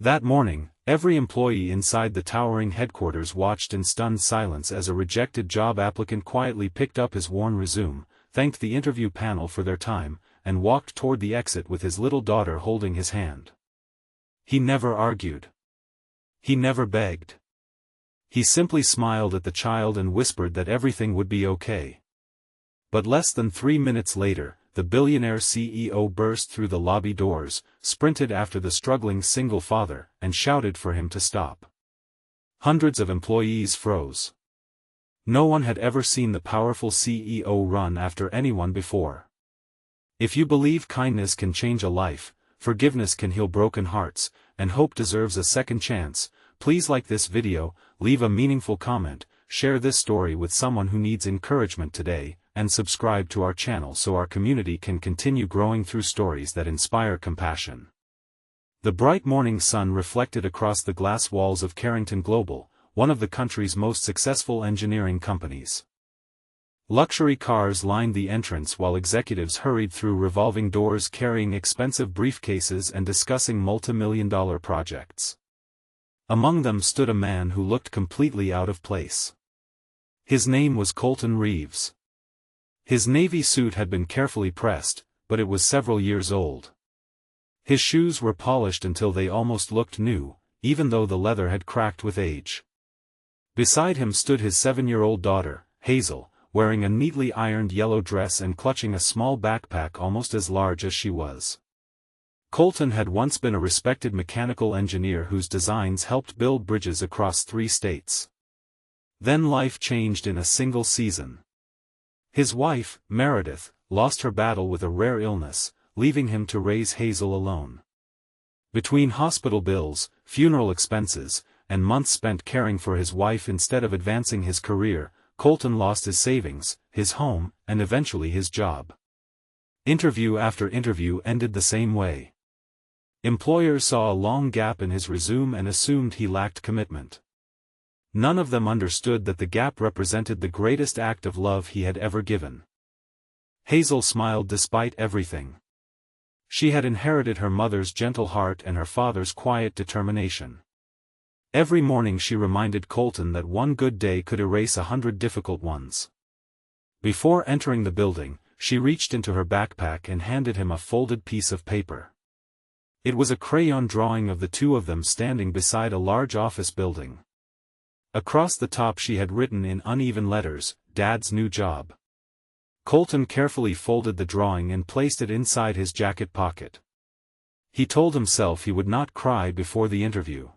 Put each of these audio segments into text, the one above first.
That morning, every employee inside the towering headquarters watched in stunned silence as a rejected job applicant quietly picked up his worn resume, thanked the interview panel for their time, and walked toward the exit with his little daughter holding his hand. He never argued. He never begged. He simply smiled at the child and whispered that everything would be okay. But less than 3 minutes later, the billionaire CEO burst through the lobby doors, sprinted after the struggling single father, and shouted for him to stop. Hundreds of employees froze. No one had ever seen the powerful CEO run after anyone before. If you believe kindness can change a life, forgiveness can heal broken hearts, and hope deserves a second chance, please like this video, leave a meaningful comment, share this story with someone who needs encouragement today, and subscribe to our channel so our community can continue growing through stories that inspire compassion. The bright morning sun reflected across the glass walls of Carrington Global, one of the country's most successful engineering companies. Luxury cars lined the entrance while executives hurried through revolving doors carrying expensive briefcases and discussing multi-million-dollar projects. Among them stood a man who looked completely out of place. His name was Colton Reeves. His navy suit had been carefully pressed, but it was several years old. His shoes were polished until they almost looked new, even though the leather had cracked with age. Beside him stood his 7-year-old daughter, Hazel, wearing a neatly ironed yellow dress and clutching a small backpack almost as large as she was. Colton had once been a respected mechanical engineer whose designs helped build bridges across 3 states. Then life changed in a single season. His wife, Meredith, lost her battle with a rare illness, leaving him to raise Hazel alone. Between hospital bills, funeral expenses, and months spent caring for his wife instead of advancing his career, Colton lost his savings, his home, and eventually his job. Interview after interview ended the same way. Employers saw a long gap in his resume and assumed he lacked commitment. None of them understood that the gap represented the greatest act of love he had ever given. Hazel smiled despite everything. She had inherited her mother's gentle heart and her father's quiet determination. Every morning she reminded Colton that one good day could erase 100 difficult ones. Before entering the building, she reached into her backpack and handed him a folded piece of paper. It was a crayon drawing of the two of them standing beside a large office building. Across the top she had written in uneven letters, "Dad's new job." Colton carefully folded the drawing and placed it inside his jacket pocket. He told himself he would not cry before the interview.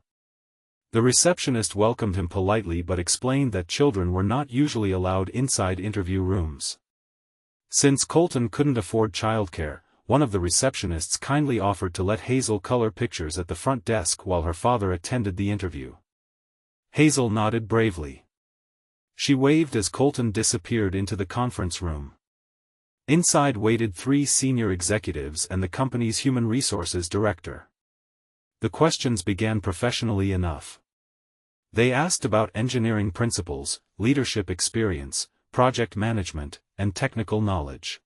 The receptionist welcomed him politely but explained that children were not usually allowed inside interview rooms. Since Colton couldn't afford childcare, one of the receptionists kindly offered to let Hazel color pictures at the front desk while her father attended the interview. Hazel nodded bravely. She waved as Colton disappeared into the conference room. Inside waited 3 senior executives and the company's human resources director. The questions began professionally enough. They asked about engineering principles, leadership experience, project management, and technical knowledge.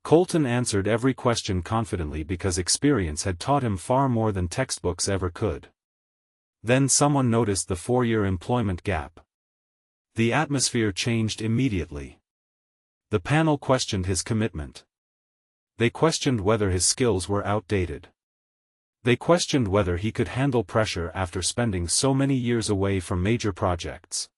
Colton answered every question confidently because experience had taught him far more than textbooks ever could. Then someone noticed the 4-year employment gap. The atmosphere changed immediately. The panel questioned his commitment. They questioned whether his skills were outdated. They questioned whether he could handle pressure after spending so many years away from major projects.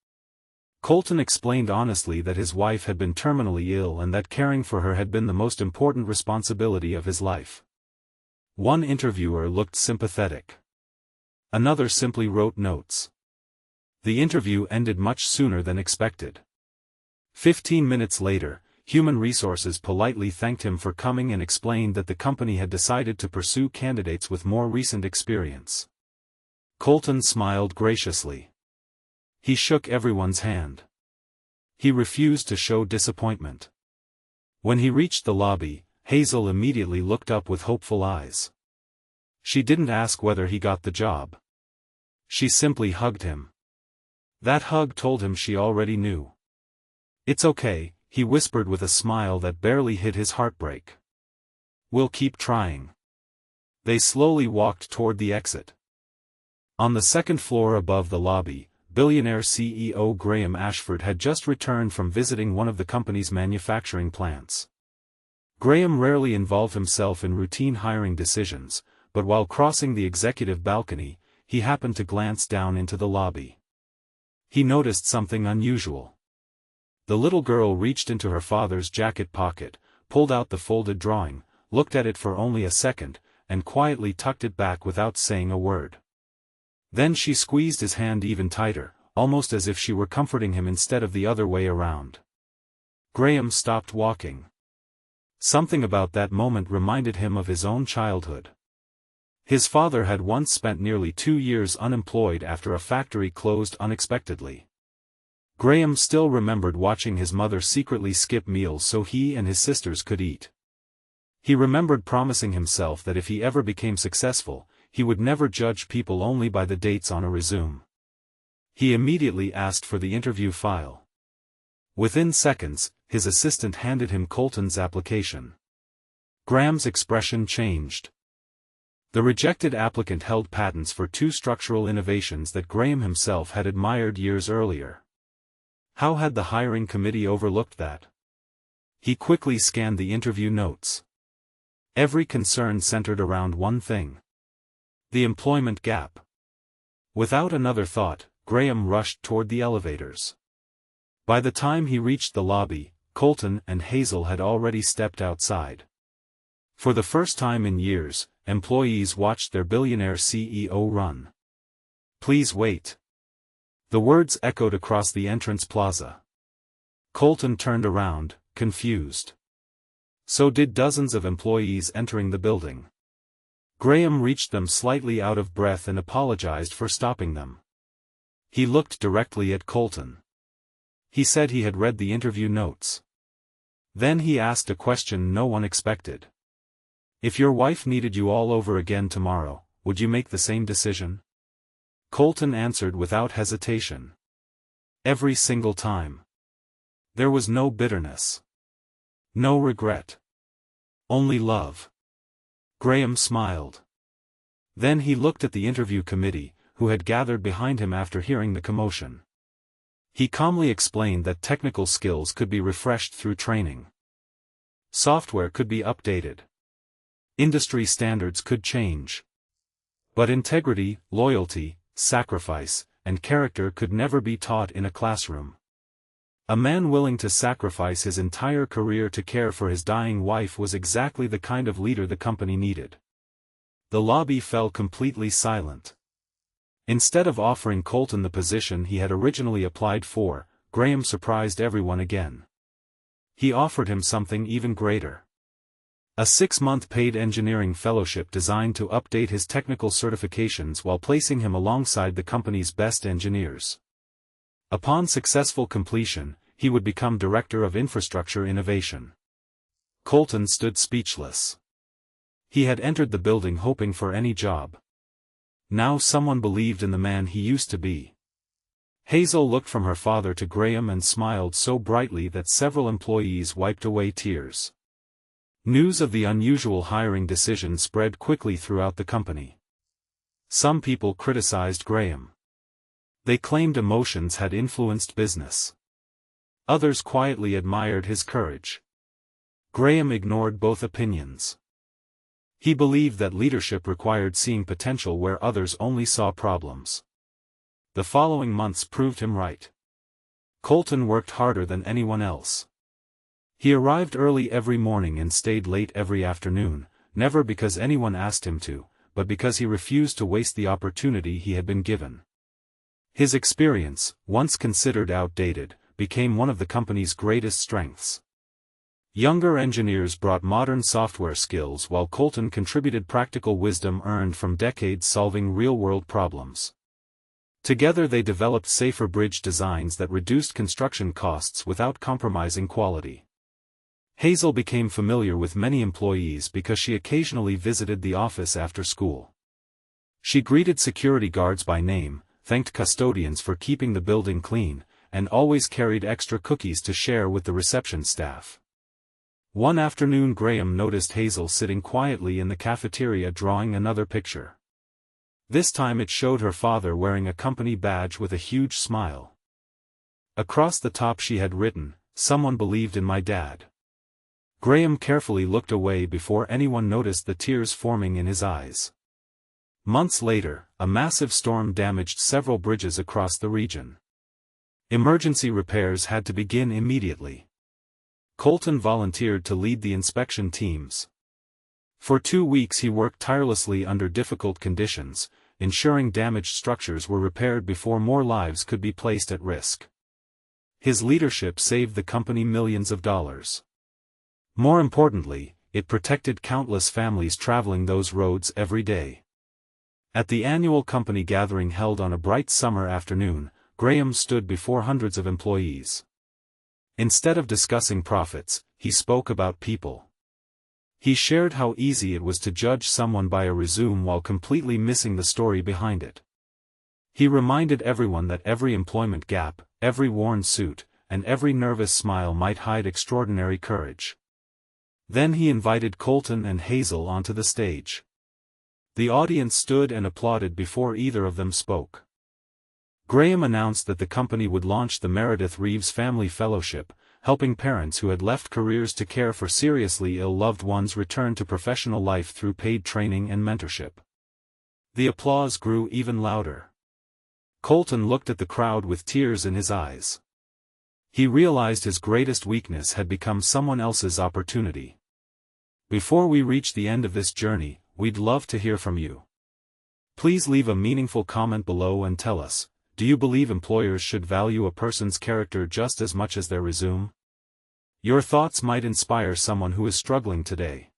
Colton explained honestly that his wife had been terminally ill and that caring for her had been the most important responsibility of his life. One interviewer looked sympathetic. Another simply wrote notes. The interview ended much sooner than expected. 15 minutes later, Human Resources politely thanked him for coming and explained that the company had decided to pursue candidates with more recent experience. Colton smiled graciously. He shook everyone's hand. He refused to show disappointment. When he reached the lobby, Hazel immediately looked up with hopeful eyes. She didn't ask whether he got the job. She simply hugged him. That hug told him she already knew. "It's okay," he whispered with a smile that barely hid his heartbreak. "We'll keep trying." They slowly walked toward the exit. On the second floor above the lobby, Billionaire CEO Graham Ashford had just returned from visiting one of the company's manufacturing plants. Graham rarely involved himself in routine hiring decisions, but while crossing the executive balcony, he happened to glance down into the lobby. He noticed something unusual. The little girl reached into her father's jacket pocket, pulled out the folded drawing, looked at it for only a second, and quietly tucked it back without saying a word. Then she squeezed his hand even tighter, almost as if she were comforting him instead of the other way around. Graham stopped walking. Something about that moment reminded him of his own childhood. His father had once spent nearly 2 years unemployed after a factory closed unexpectedly. Graham still remembered watching his mother secretly skip meals so he and his sisters could eat. He remembered promising himself that if he ever became successful, he would never judge people only by the dates on a resume. He immediately asked for the interview file. Within seconds, his assistant handed him Colton's application. Graham's expression changed. The rejected applicant held patents for 2 structural innovations that Graham himself had admired years earlier. How had the hiring committee overlooked that? He quickly scanned the interview notes. Every concern centered around one thing: the employment gap. Without another thought, Graham rushed toward the elevators. By the time he reached the lobby, Colton and Hazel had already stepped outside. For the first time in years, employees watched their billionaire CEO run. "Please wait." The words echoed across the entrance plaza. Colton turned around, confused. So did dozens of employees entering the building. Graham reached them slightly out of breath and apologized for stopping them. He looked directly at Colton. He said he had read the interview notes. Then he asked a question no one expected. "If your wife needed you all over again tomorrow, would you make the same decision?" Colton answered without hesitation. "Every single time." There was no bitterness. No regret. Only love. Graham smiled. Then he looked at the interview committee, who had gathered behind him after hearing the commotion. He calmly explained that technical skills could be refreshed through training. Software could be updated. Industry standards could change. But integrity, loyalty, sacrifice, and character could never be taught in a classroom. A man willing to sacrifice his entire career to care for his dying wife was exactly the kind of leader the company needed. The lobby fell completely silent. Instead of offering Colton the position he had originally applied for, Graham surprised everyone again. He offered him something even greater. A 6-month paid engineering fellowship designed to update his technical certifications while placing him alongside the company's best engineers. Upon successful completion, he would become Director of Infrastructure Innovation. Colton stood speechless. He had entered the building hoping for any job. Now someone believed in the man he used to be. Hazel looked from her father to Graham and smiled so brightly that several employees wiped away tears. News of the unusual hiring decision spread quickly throughout the company. Some people criticized Graham. They claimed emotions had influenced business. Others quietly admired his courage. Graham ignored both opinions. He believed that leadership required seeing potential where others only saw problems. The following months proved him right. Colton worked harder than anyone else. He arrived early every morning and stayed late every afternoon, never because anyone asked him to, but because he refused to waste the opportunity he had been given. His experience, once considered outdated, became one of the company's greatest strengths. Younger engineers brought modern software skills while Colton contributed practical wisdom earned from decades solving real-world problems. Together they developed safer bridge designs that reduced construction costs without compromising quality. Hazel became familiar with many employees because she occasionally visited the office after school. She greeted security guards by name, thanked custodians for keeping the building clean, and always carried extra cookies to share with the reception staff. One afternoon Graham noticed Hazel sitting quietly in the cafeteria drawing another picture. This time it showed her father wearing a company badge with a huge smile. Across the top she had written, "Someone believed in my dad." Graham carefully looked away before anyone noticed the tears forming in his eyes. Months later, a massive storm damaged several bridges across the region. Emergency repairs had to begin immediately. Colton volunteered to lead the inspection teams. For 2 weeks he worked tirelessly under difficult conditions, ensuring damaged structures were repaired before more lives could be placed at risk. His leadership saved the company millions of dollars. More importantly, it protected countless families traveling those roads every day. At the annual company gathering held on a bright summer afternoon, Graham stood before hundreds of employees. Instead of discussing profits, he spoke about people. He shared how easy it was to judge someone by a resume while completely missing the story behind it. He reminded everyone that every employment gap, every worn suit, and every nervous smile might hide extraordinary courage. Then he invited Colton and Hazel onto the stage. The audience stood and applauded before either of them spoke. Graham announced that the company would launch the Meredith Reeves Family Fellowship, helping parents who had left careers to care for seriously ill loved ones return to professional life through paid training and mentorship. The applause grew even louder. Colton looked at the crowd with tears in his eyes. He realized his greatest weakness had become someone else's opportunity. Before we reach the end of this journey, we'd love to hear from you. Please leave a meaningful comment below and tell us, do you believe employers should value a person's character just as much as their resume? Your thoughts might inspire someone who is struggling today.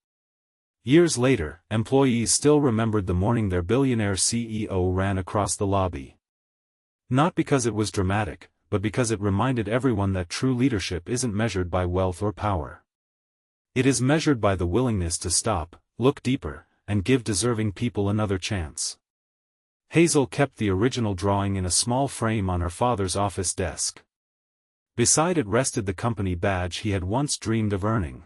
Years later, employees still remembered the morning their billionaire CEO ran across the lobby. Not because it was dramatic, but because it reminded everyone that true leadership isn't measured by wealth or power. It is measured by the willingness to stop, look deeper, and give deserving people another chance. Hazel kept the original drawing in a small frame on her father's office desk. Beside it rested the company badge he had once dreamed of earning.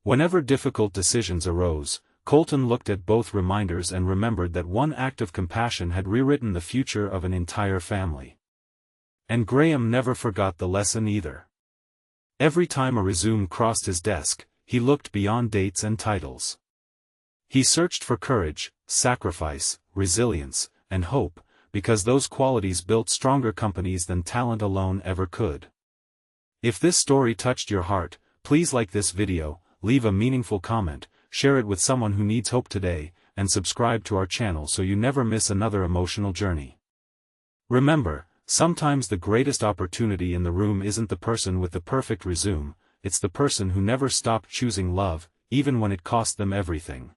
Whenever difficult decisions arose, Colton looked at both reminders and remembered that one act of compassion had rewritten the future of an entire family. And Graham never forgot the lesson either. Every time a resume crossed his desk, he looked beyond dates and titles. He searched for courage, sacrifice, resilience, and hope, because those qualities built stronger companies than talent alone ever could. If this story touched your heart, please like this video, leave a meaningful comment, share it with someone who needs hope today, and subscribe to our channel so you never miss another emotional journey. Remember, sometimes the greatest opportunity in the room isn't the person with the perfect resume, it's the person who never stopped choosing love, even when it cost them everything.